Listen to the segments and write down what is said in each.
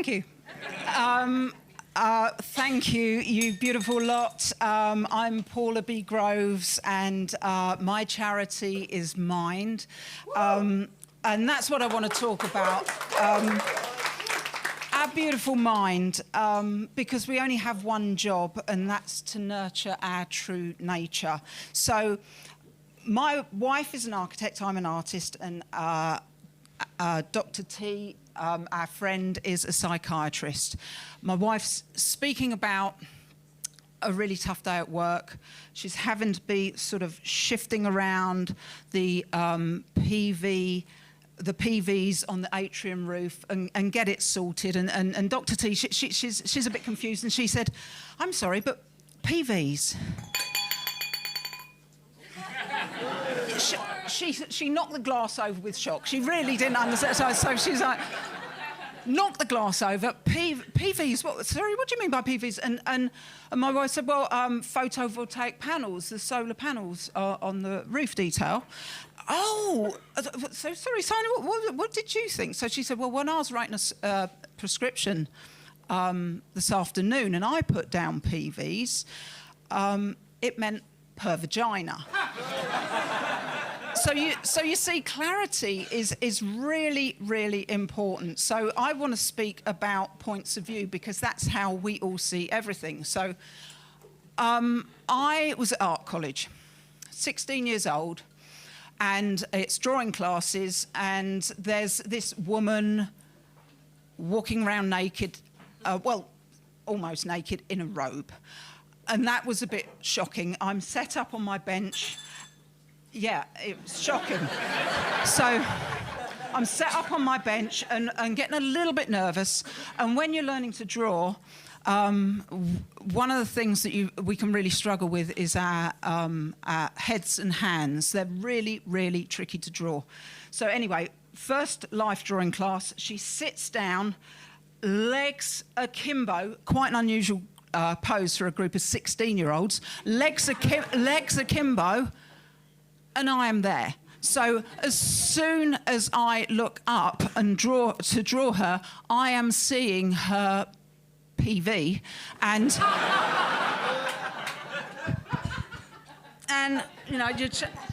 Thank you. Thank you, you beautiful lot. I'm Paula B. Groves, and my charity is Mind. And that's what I want to talk about. Our beautiful mind, because we only have one job, and that's to nurture our true nature. So my wife is an architect, I'm an artist, and Dr. T, our friend, is a psychiatrist. My wife's speaking about a really tough day at work. She's having to be sort of shifting around the PVs on the atrium roof and get it sorted. And Dr. T, she's a bit confused, and she said, "I'm sorry, but PVs." She knocked the glass over with shock. She really didn't understand. So she's like, knocked the glass over. PVs? What? Sorry, what do you mean by PVs? And my wife said, well, photovoltaic panels, the solar panels on the roof detail. Oh, so sorry, Simon, what did you think? So she said, well, when I was writing a prescription this afternoon and I put down PVs, it meant per vagina. So you see, clarity is really, really important. So I want to speak about points of view, because that's how we all see everything. So I was at art college, 16 years old, and it's drawing classes, and there's this woman walking around naked, well, almost naked, in a robe. And that was a bit shocking. I'm set up on my bench. Yeah, it was shocking. So I'm set up on my bench and getting a little bit nervous. And when you're learning to draw, one of the things that we can really struggle with is our heads and hands. They're really, really tricky to draw. So anyway, first life drawing class, she sits down, legs akimbo, quite an unusual pose for a group of 16-year-olds, legs akimbo, and I am there. So as soon as I look up and draw her, I am seeing her PV, and you know, you're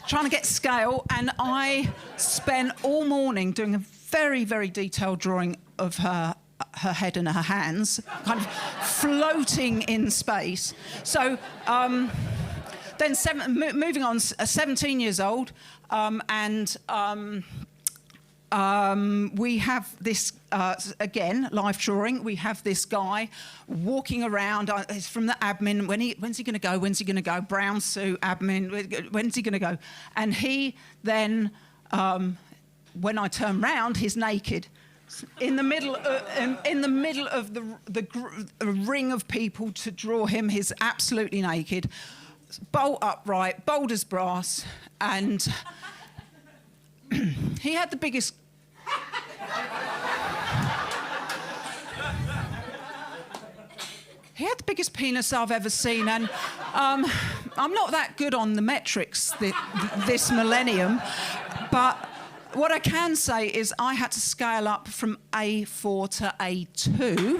trying to get scale, and I spent all morning doing a very, very detailed drawing of her head and her hands, kind of floating in space. So then moving on, 17 years old, and we have this, again, live drawing, we have this guy walking around, he's from the admin, when's he gonna go, brown suit, admin, when's he gonna go? And he then, when I turn round, he's naked. In the middle of the ring of people to draw him, he's absolutely naked, bolt upright, bold as brass, and he had the biggest... He had the biggest penis I've ever seen, and I'm not that good on the metrics this millennium, but what I can say is I had to scale up from A4 to A2,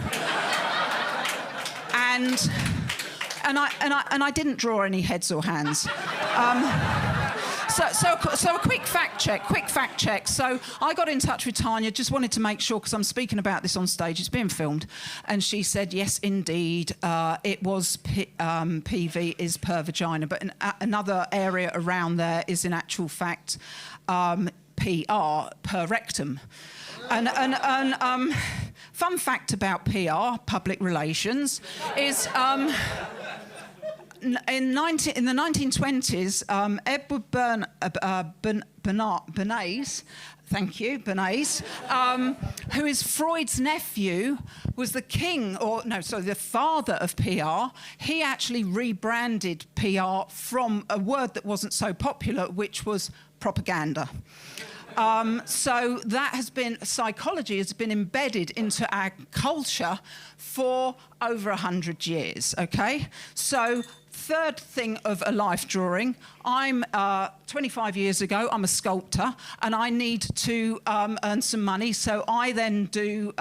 and I didn't draw any heads or hands. So a quick fact check. So I got in touch with Tanya, just wanted to make sure, because I'm speaking about this on stage, it's being filmed, and she said, yes, indeed, it was PV is per vagina, but another area around there is in actual fact PR, per rectum. And fun fact about PR, public relations, is in the 1920s, Edward Bernays, thank you, Bernays, who is Freud's nephew, was the the father of PR. He actually rebranded PR from a word that wasn't so popular, which was propaganda. So that has been, psychology has been embedded into our culture for over 100 years, okay? So third thing of a life drawing, I'm 25 years ago, I'm a sculptor, and I need to earn some money, so I then do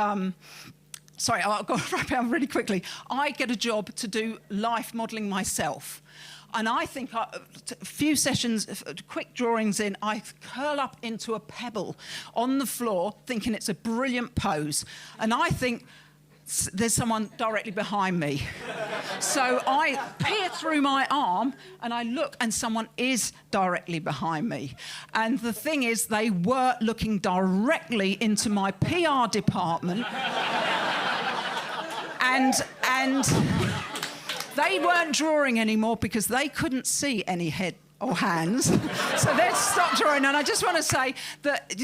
sorry, I've got to wrap it up really quickly. I get a job to do life modelling myself. And I think a few sessions, quick drawings in, I curl up into a pebble on the floor thinking it's a brilliant pose. And I think there's someone directly behind me. So I peer through my arm and I look and someone is directly behind me. And the thing is, they were looking directly into my PR department. and they weren't drawing anymore because they couldn't see any head or hands. So they stopped drawing. And I just want to say that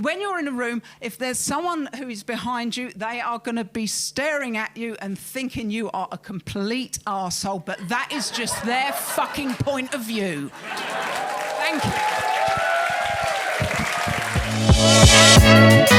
when you're in a room, if there's someone who is behind you, they are going to be staring at you and thinking you are a complete arsehole. But that is just their fucking point of view. Thank you.